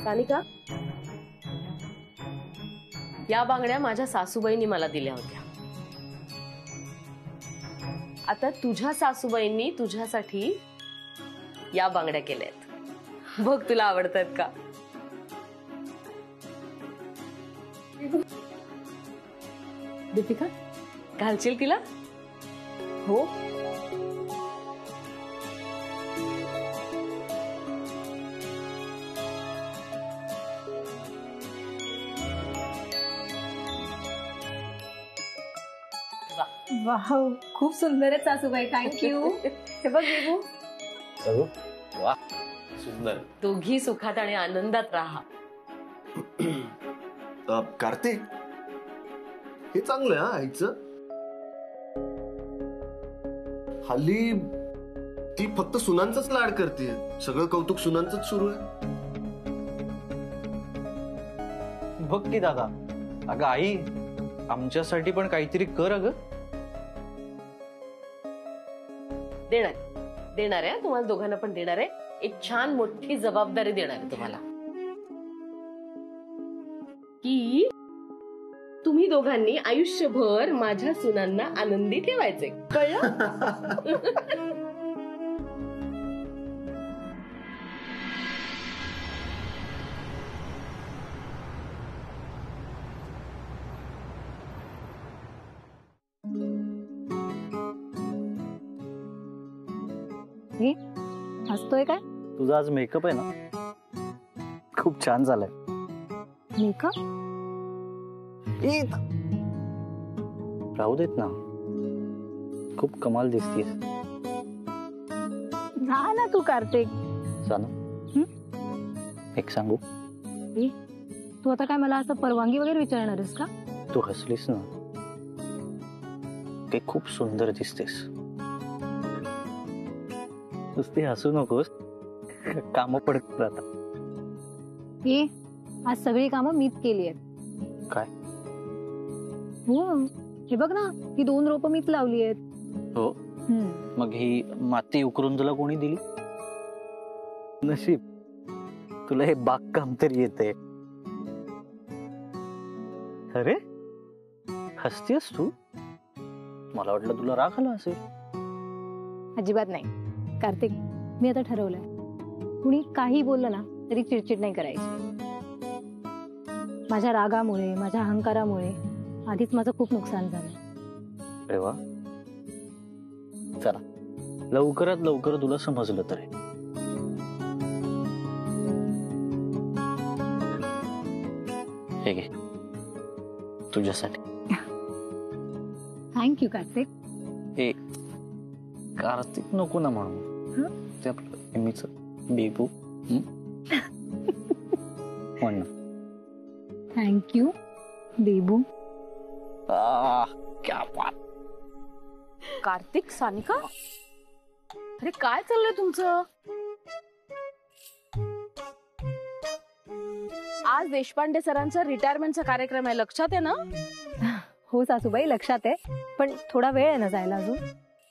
सानिका, या बांगड्या माझ्या सासूबाईंनी मला दिल्या होत्या. आता तुझ्या सासूबाईंनी तुझ्यासाठी या बांगड्या केल्यात. बघ तुला आवडतात का? दीपिका, घालशील तिला? हो. वाह, खूप सुंदर आहे सासूबाई. थँक्यू. हे बघ बेबू. वाह, सुंदर. दोघी सुखात आणि आनंदात राहा. कार्तिक, हे चांगलं आहे आईचं. हल्ली ती फक्त सुनांचाच लाड करते. सगळं कौतुक सुनांचंच सुरू आहे. बघ की दादा. अगं आई, आमच्यासाठी पण काहीतरी कर. अगं देणार आहे. तुम्हाला दोघांना पण देणार आहे. एक छान मोठी जबाबदारी देणार आहे तुम्हाला, की तुम्ही दोघांनी आयुष्यभर माझ्या सुनांना आनंदी ठेवायचे. कळलं? हसतोय काय? तुझा आज मेकअप आहे ना, खूप छान झालाय. मेकअप? राहू देत ना, खूप कमाल दिसतीस. ना तू कार्तिक. सानू, एक सांगू? तू आता काय मला असं परवानगी वगैरे विचारणार आहेस का? तू हसलीस ना, ते खूप सुंदर दिसतेस. नुसती हसू नकोस, काम पडत राहतात. आज सगळी कामं मीच केली आहेत. काय? हो, हे बघ ना, ही 2 रोपं मीच लावली आहेत. हो. मग ही माती उकरून तुला कोणी दिली? नशीब, तुला हे बागकाम तरी येते. अरे हसतेस तू? मला वाटलं तुला राग आला असेल. अजिबात नाही कार्तिक. मी आता ठरवलंय, कुणी काही बोललं ना तरी चिडचिड नाही करायची. माझ्या रागामुळे, माझ्या अहंकारामुळे आधीच माझं खूप नुकसान झालं. अरे वा, चला लवकरात लवकर तुला समजलं तरी. हे घे तुझ्यासाठी. थँक्यू कार्तिक. ए कार्तिक नको ना म्हणून, ते आपलं नेहमीच बेबू म्हण. थँक्यू बेबू. क्या बात. कार्तिक, सानिका, अरे काय चाललंय तुमचं? आज देशपांडे सरांचा रिटायरमेंटचा कार्यक्रम आहे, लक्षात आहे ना? हो सासूबाई, लक्षात आहे. पण थोडा वेळ आहे ना जायला अजून.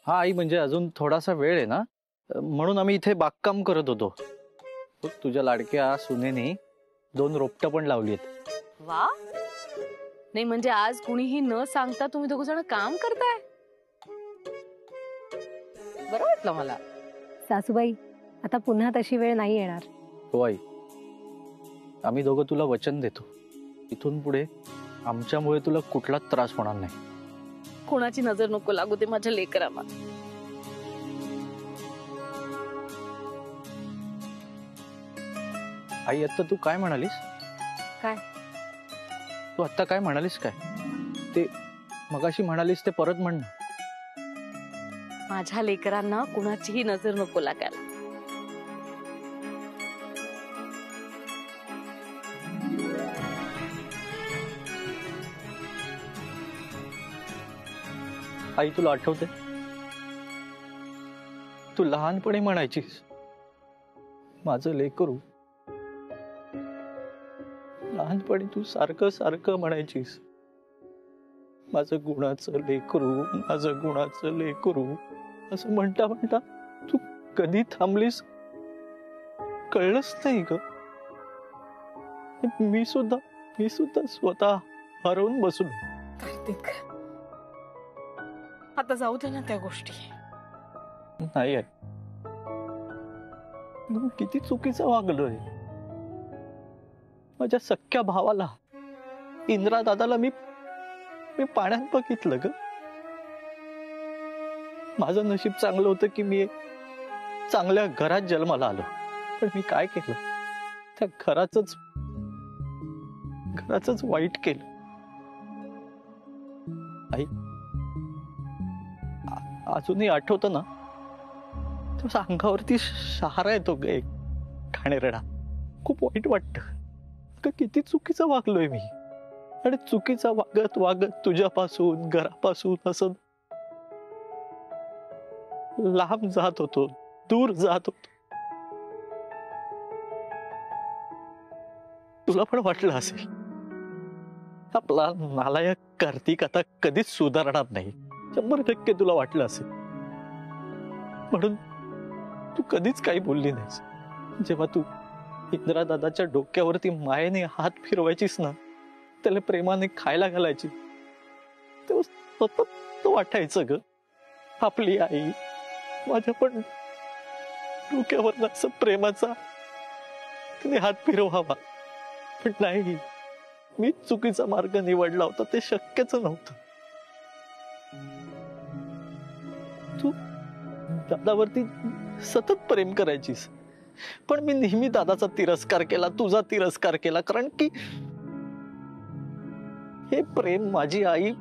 हा आई, म्हणजे अजून थोडासा वेळ आहे ना, म्हणून आम्ही इथे बागकाम करत होतो. तुझ्या लाडक्या सुनेने 2 रोपटं पण लावली आहेत. वा, नाही म्हणजे आज कुणीही न सांगता तुम्ही दोघ जण काम करताय. बरं वाटलं मला. सासूबाई, आता पुन्हा तशी वेळ नाही येणार. हो आई, आम्ही दोघं तुला वचन देतो, इथून पुढे आमच्यामुळे तुला कुठलाच त्रास होणार नाही. कोणाची नजर नको लागू दे माझ्या लेकरांना. आई, आता तू काय म्हणालीस? काय? तू आता काय म्हणालीस? काय ते मगाशी म्हणालीस ते परत म्हण. माझ्या लेकरांना कुणाचीही नजर नको लागायला. आई, तुला आठवते तू लहानपणी म्हणायचीस, माझं लेकरू. लहानपणी तू सारखं सारखं म्हणायचीस, माझं गुणाचं लेकरू, माझं गुणाचं लेकरू. असं म्हणता म्हणता तू कधी थांबलीस कळलंच नाही ग. मी सुद्धा स्वतः हरवून बसलो. कार्तिक, आता जाऊ दे ना त्या गोष्टी. नाही आहे, मी किती चुकीचं वागलोय. माझ्या सख्ख्या भावाला, इंद्रा दादाला मी पाण्यात बघितलं ग. माझं नशीब चांगलं होतं की मी एक चांगल्या घरात जन्माला आलो. पण मी काय केलं, त्या घराचंच वाईट केलं. आई, अजूनही आठवतं ना, तसं अंगावरती शहारा येतो ग एक ठाणेरडा. खूप वाईट वाटतं. किती चुकीचं वागलोय मी. आणि चुकीचा वागत वागत तुझ्यापासून, घरापासून असं लांब जात होतो, दूर जात होतो. तुला पण वाटलं असेल आपला नालायक कार्तिक आता कधीच सुधारणार नाही. 100% तुला वाटलं असेल. म्हणून तू कधीच काही बोलली नाहीस. जेव्हा तू इंद्रा दादाच्या डोक्यावरती मायेने हात फिरवायचीस ना, त्याला प्रेमाने खायला घालायची, तेव्हा सतत वाटायचं ग, आपली आई माझ्या पण डोक्यावर असं प्रेमाचा तिने हात फिरवावा. पण नाही, मी चुकीचा मार्ग निवडला होता. ते शक्यच नव्हतं. तू दादावरती सतत प्रेम करायचीस, पण मी नेहमी दादाचा तिरस्कार केला, तुझा तिरस्कार केला. कारण की हे प्रेम माझी आई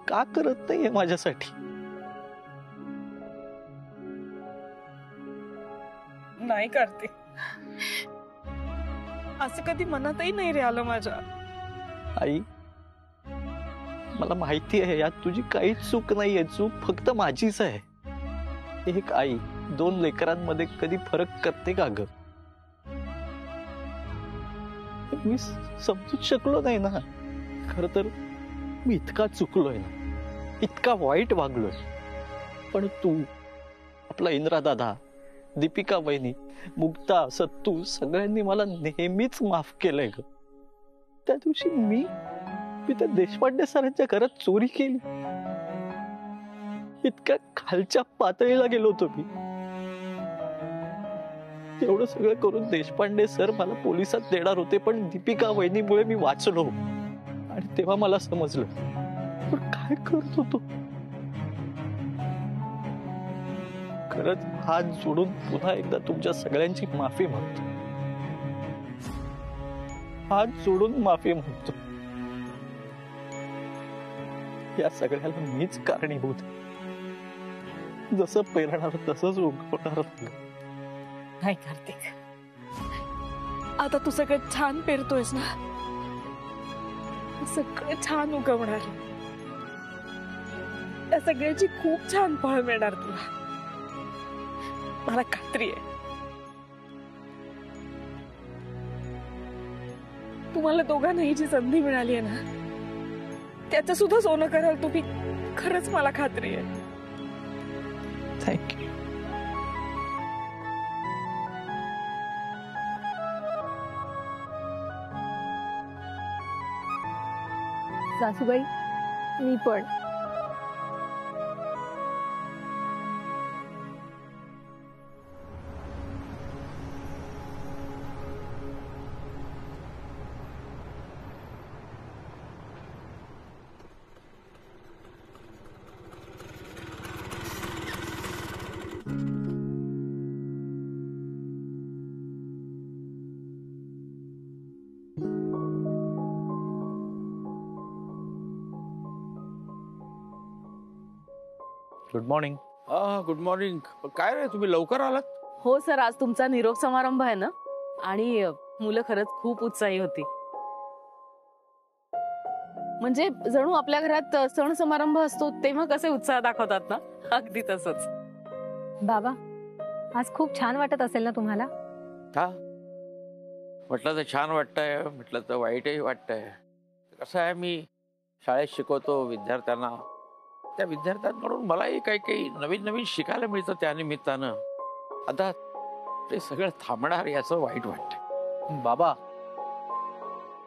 का करत नाहीये माझ्यासाठी. नाही कार्तिक, असं कधी मनातही नाही रे आलं माझ्या. आई, मला माहिती आहे यात तुझी काहीच चूक नाहीये. चूक फक्त माझीच आहे. एक आई 2 लेकरांमध्ये कधी फरक करते का ग? मी समजूच शकलो नाही ना. खर तर मी इतका चुकलोय ना, इतका वाईट वागलोय. पण तू, आपला इंद्रा दादा, दीपिका वहिनी, मुक्ता, सत्तू सगळ्यांनी मला नेहमीच माफ केलंय ग. त्या दिवशी मी त्या देशपांडे सरांच्या घरात चोरी केली. इतक्या खालच्या पातळीला गेलो होतो मी. एवढं सगळं करून देशपांडे सर मला पोलिसात देणार होते, पण दीपिका वहिनीमुळे मी वाचलो. आणि तेव्हा मला समजलं पण काय करत होतो. खरंच हात जोडून पुन्हा एकदा तुमच्या सगळ्यांची माफी मागतो. हात जोडून माफी मागतो. या सगळ्याला मीच कारणीभूत. जसं पेरणार तसंच उगवणार. नाही कार्तिक, आता तू सगळं छान पेरतोयस ना, सगळं छान उगवणार. त्या सगळ्याची खूप छान फळ मिळणार तुला, मला खात्री आहे. तुम्हाला दोघांनाही जी संधी मिळाली आहे ना, त्याचं सुद्धा सोनं कराल तुम्ही, खरंच मला खात्री आहे. थँक्यू. सासूबाई, मी पण. Good morning. Good morning. काय रे, तुम्ही लवकर आलात? हो सर, आज तुमचा निरोप समारंभ आहे ना, आणि मुलं खरंच खूप उत्साही होती. म्हणजे जणू आपल्या घरात सण समारंभ असतो तेव्हा कसे उत्साह दाखवतात ना, अगदी तसंच. बाबा, आज खूप छान वाटत असेल ना तुम्हाला? का म्हटलं तर छान वाटतंय, म्हटलं तर वाईटही वाटतंय. कसं आहे, मी शाळेत शिकवतो विद्यार्थ्यांना. त्या विद्यार्थ्यांकडून मलाही काही काही नवीन नवीन शिकायला मिळतं. त्या निमित्तानं आता ते सगळं थांबणार याचं वाईट वाटतं. बाबा,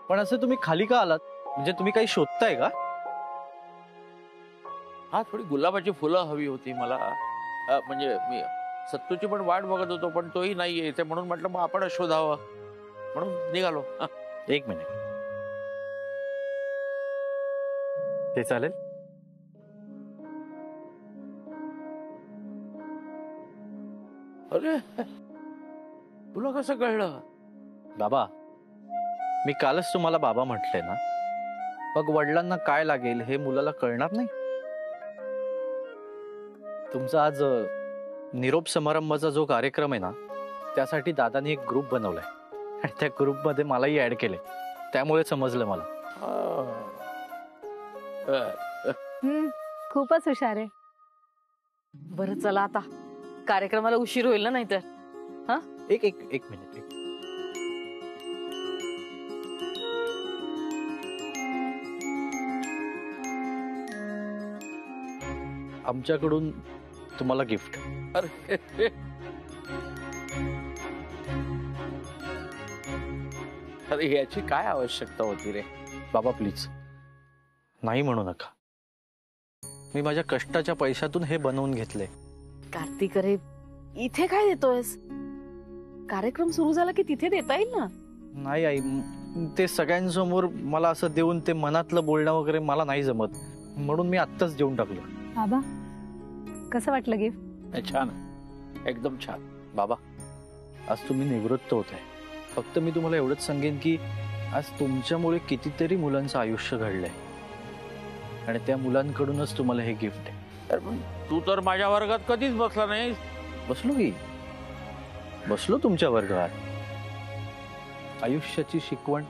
पण असं तुम्ही खाली का आलात? म्हणजे तुम्ही काही शोधताय का? हा, थोडी गुलाबाची फुलं हवी होती मला. म्हणजे मी सत्तूची पण वाट बघत होतो, पण तोही नाहीये इथे, म्हणून म्हटलं मग आपणच शोधावं, म्हणून निघालो. एक मिनिट, ते चालेल? अरे, तुला कसं कळलं? बाबा, मी कालच तुम्हाला बाबा म्हटले ना, मग वडिलांना काय लागेल हे मुलाला कळणार नाही? तुमचा आज निरोप समारंभाचा जो कार्यक्रम आहे ना, त्यासाठी दादानी एक ग्रुप बनवलाय आणि त्या ग्रुपमध्ये मलाही ऍड केले, त्यामुळे समजलं मला. खूपच हुशार आहे. बरं चला आता, कार्यक्रमाला उशीर होईल ना नाहीतर. एक एक एक मिनिट. आमच्याकडून तुम्हाला गिफ्ट. अरे अरे, याची काय आवश्यकता होती रे? बाबा प्लीज नाही म्हणू नका. मी माझ्या कष्टाच्या पैशातून हे बनवून घेतले. कार्तिक, अरे इथे काय देतोयस? कार्यक्रम सुरू झाला की तिथे देता येईल ना. नाही आई, ते सगळ्यांसमोर मला असं देऊन ते मनातलं बोलणं वगैरे मला नाही जमत, म्हणून मी आत्ताच देऊन टाकलं. बाबा, कसं वाटलं गिफ्ट? छान, एकदम छान. बाबा, आज तुम्ही निवृत्त होत आहे. फक्त मी तुम्हाला एवढंच सांगेन की आज तुमच्यामुळे कितीतरी मुलांचं आयुष्य घडलंय आणि त्या मुलांकडूनच तुम्हाला हे गिफ्ट आहे. अरे पण तू तर माझ्या वर्गात कधीच बसला नाही. बसलो तुमच्या वर्गात. आयुष्याची शिकवण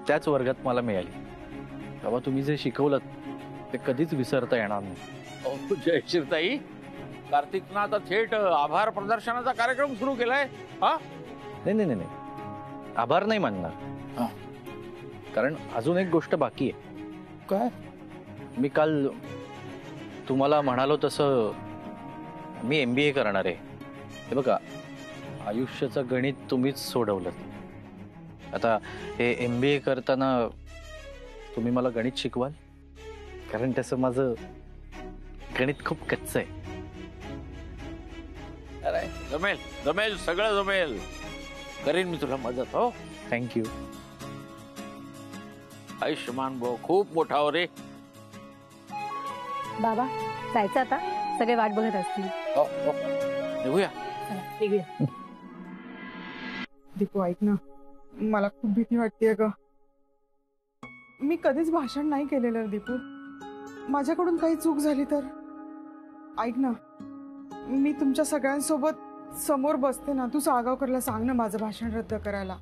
त्याच वर्गात मला मिळाली. बाबा, तुम्ही जे शिकवलं ते कधीच विसरता येणार नाही. जयश्रीताई, कार्तिकनं आता थेट आभार प्रदर्शनाचा कार्यक्रम सुरू केलाय. हा, नाही, आभार नाही मानणार, कारण अजून एक गोष्ट बाकी आहे. काय? मी काल तुम्हाला म्हणालो तसं मी MBA करणार आहे. हे बघा, आयुष्याचं गणित तुम्हीच सोडवलं. आता हे MBA करताना तुम्ही मला गणित शिकवाल? कारण तसं माझं गणित खूप कच्चं आहे. अरे जमेल जमेल, सगळं जमेल. करीन मी तुला मदत. हो, थँक्यू. आयुष्यमान भाऊ खूप मोठा हो रे. बाबा, जायचं आता, सगळे वाट बघत असतील. हो, हो. निघूया. दीपू ऐक ना, मला खूप भीती वाटतेय ग. मी कधीच भाषण नाही केलेलं दीपू. माझ्याकडून काही चूक झाली तर ऐक ना, मी तुमच्या सगळ्यांसोबत समोर बसते ना. तू साळगावकरला सांग ना माझं भाषण रद्द करायला.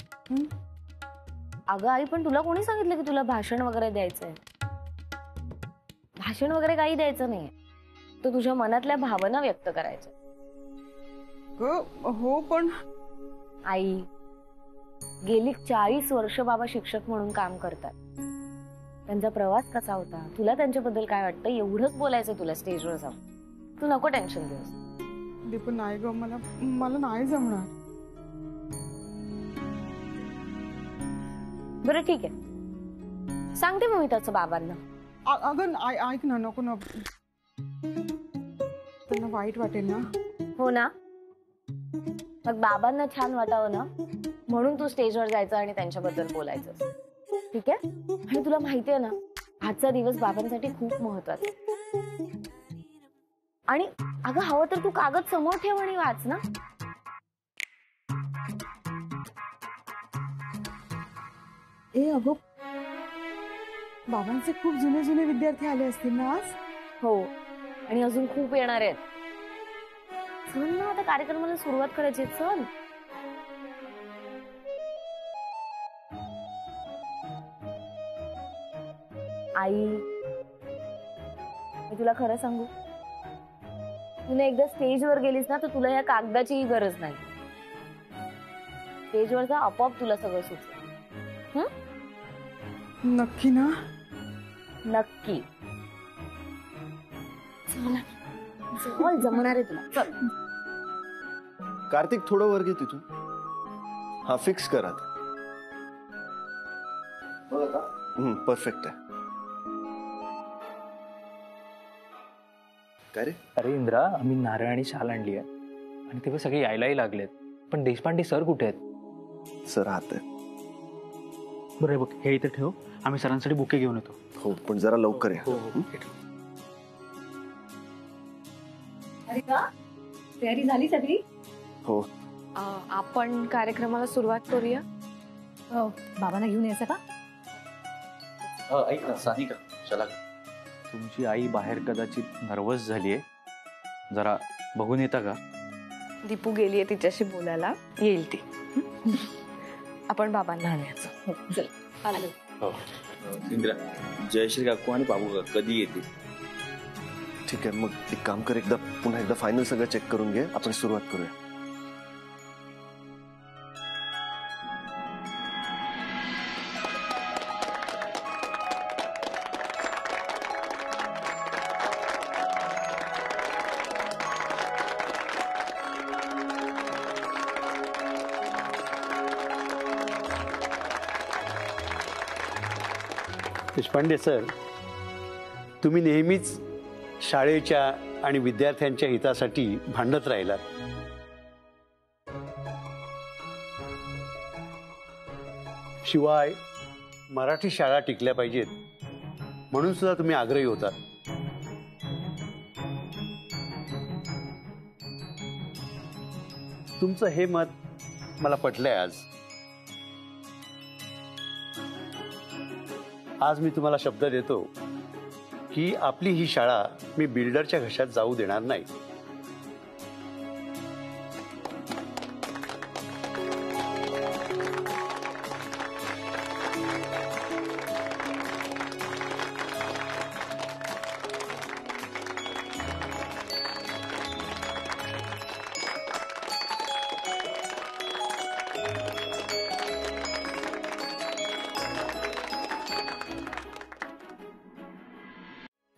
अगं आई, पण तुला कोणी सांगितलं की तुला भाषण वगैरे द्यायचंय? भाषण वगैरे काही द्यायचं नाही. तू तुझ्या मनातल्या भावना व्यक्त करायच्या. हो, पण आई, गेली 40 वर्ष बाबा शिक्षक म्हणून काम करतात. त्यांचा प्रवास कसा होता, तुला त्यांच्याबद्दल काय वाटतं, एवढंच बोलायचं तुला स्टेजवर जाऊन. तू नको टेन्शन घेऊस. दीपू नाही ग, मला नाही जमणार. बरं ठीक आहे, सांगते मग मी त्याचं बाबांना. अगं ऐक ना, नको ना, त्यांना वाईट वाटेल ना. हो ना, मग बाबांना छान वाटावं ना, म्हणून तू स्टेजवर जायचं आणि त्यांच्याबद्दल बोलायचं. ठीक आहे? आणि तुला माहितीये ना, आजचा दिवस बाबांसाठी खूप महत्वाचा. आणि अगं, हवं तर तू कागद समोर ठेव आणि वाच ना. अगो, बाबांचे खूप जुने जुने विद्यार्थी आले असतील ना आज. हो, आणि अजून खूप येणार आहेत. चल ना, आता कार्यक्रमाला सुरुवात करायची. चल. आई, मी तुला खरं सांगू, तुला एकदा स्टेजवर गेलीस ना, तर तुला या कागदाचीही गरज नाही. स्टेजवर जा, आपोआप तुला सगळं सुचेल. नक्की ना? नक्की. चल, जमणार आहे तुला. चल. कार्तिक, थोडं वर घे तिथून. हा फिक्स कर आता. बघ आता. परफेक्ट आहे. काय रे? अरे इंद्रा, आम्ही नारळ आणि शाल आणली आहे आणि तेव्हा सगळे यायलाही लागलेत. पण देशपांडे सर कुठे आहेत? सर आत आहे. बरं बघ, हे इथे ठेव, आम्ही सरांसाठी बुके घेऊन येतो. हो, पण जरा लवकर या. अरे का तयारी झाली सगळी? हो. आपण कार्यक्रमाला सुरुवात करूया. बाबांना घेऊन यायचं का? ऐक ना सानिका, चला. तुमची आई बाहेर कदाचित नर्वस झालीये, जरा बघून येता का? दीपू गेलीये तिच्याशी बोलायला, येईल ती. आपण बाबांना आणायचं. चल आलो. इंद्रा, जयश्री काकू आणि बाबू काका कधी येतील? ठीक आहे, मग एक काम कर, पुन्हा एकदा फायनल सगळं चेक करून घे, आपण सुरुवात करूया. देशपांडे सर, तुम्ही नेहमीच शाळेच्या आणि विद्यार्थ्यांच्या हितासाठी भांडत राहिलात. शिवाय मराठी शाळा टिकल्या पाहिजेत म्हणून सुद्धा तुम्ही आग्रही होता. तुमचं हे मत मला पटलंय. आज मी तुम्हाला शब्द देतो की आपली ही शाळा मी बिल्डरच्या घशात जाऊ देणार नाही.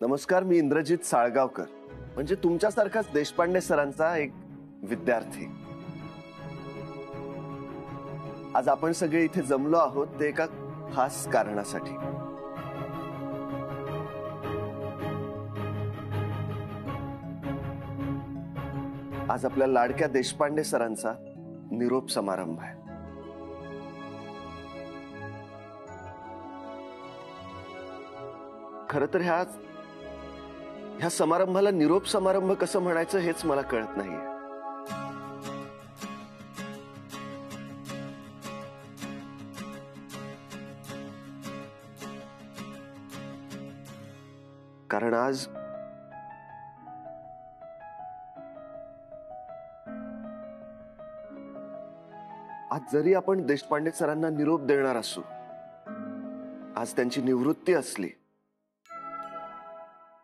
नमस्कार, मी इंद्रजित साळगावकर, म्हणजे तुमच्यासारखाच देशपांडे सरांचा एक विद्यार्थी. आज आपण सगळे इथे जमलो आहोत ते एका खास कारणासाठी. आज आपल्या लाडक्या देशपांडे सरांचा निरोप समारंभ आहे. खरं तर ह्या समारंभाला निरोप समारंभ कसं म्हणायचं हेच मला कळत नाहीये. कारण आज जरी आपण देशपांडे सरांना निरोप देणार असू, आज त्यांची निवृत्ती असली,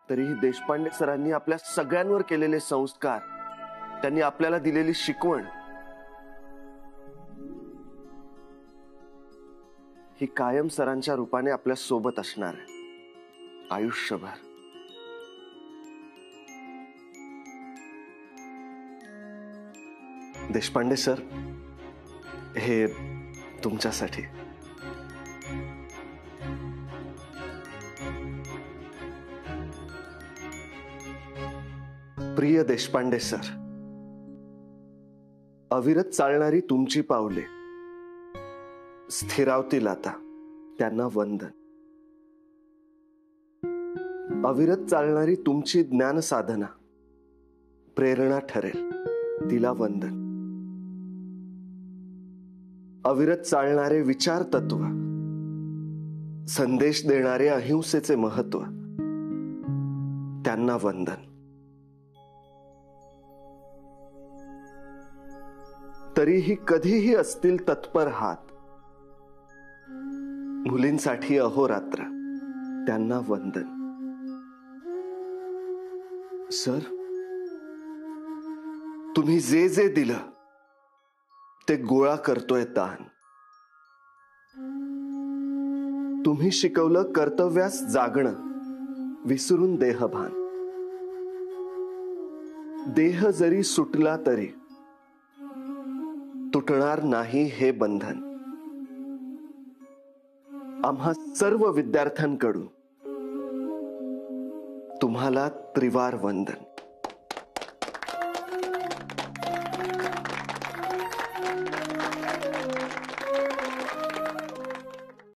तरीही देशपांडे सरांनी आपल्या सगळ्यांवर केलेले संस्कार, त्यांनी आपल्याला दिलेली शिकवण, ही कायम सरांच्या रूपाने आपल्या सोबत असणार आहे आयुष्यभर. देशपांडे सर, हे तुमच्यासाठी. प्रिय देशपांडे सर, अविरत चालणारी तुमची पावले स्थिरावतील आता, त्यांना वंदन. अविरत चालणारी तुमची ज्ञान साधना प्रेरणा ठरेल, तिला वंदन. अविरत चालणारे विचार तत्व, संदेश देणारे अहिंसेचे महत्व, त्यांना वंदन. तरीही कधीही असतील तत्पर हात, मुलींसाठी अहोरात्र, त्यांना वंदन. सर, तुम्ही जे जे दिलं ते गोळा करतोय ताण. तुम्ही शिकवलं कर्तव्यास जागणं, विसरून देहभान. देह जरी सुटला तरी तो तुटणार नाही हे बंधन आम्हा सर्व विद्यार्थ्यांकडून तुम्हाला त्रिवार वंदन.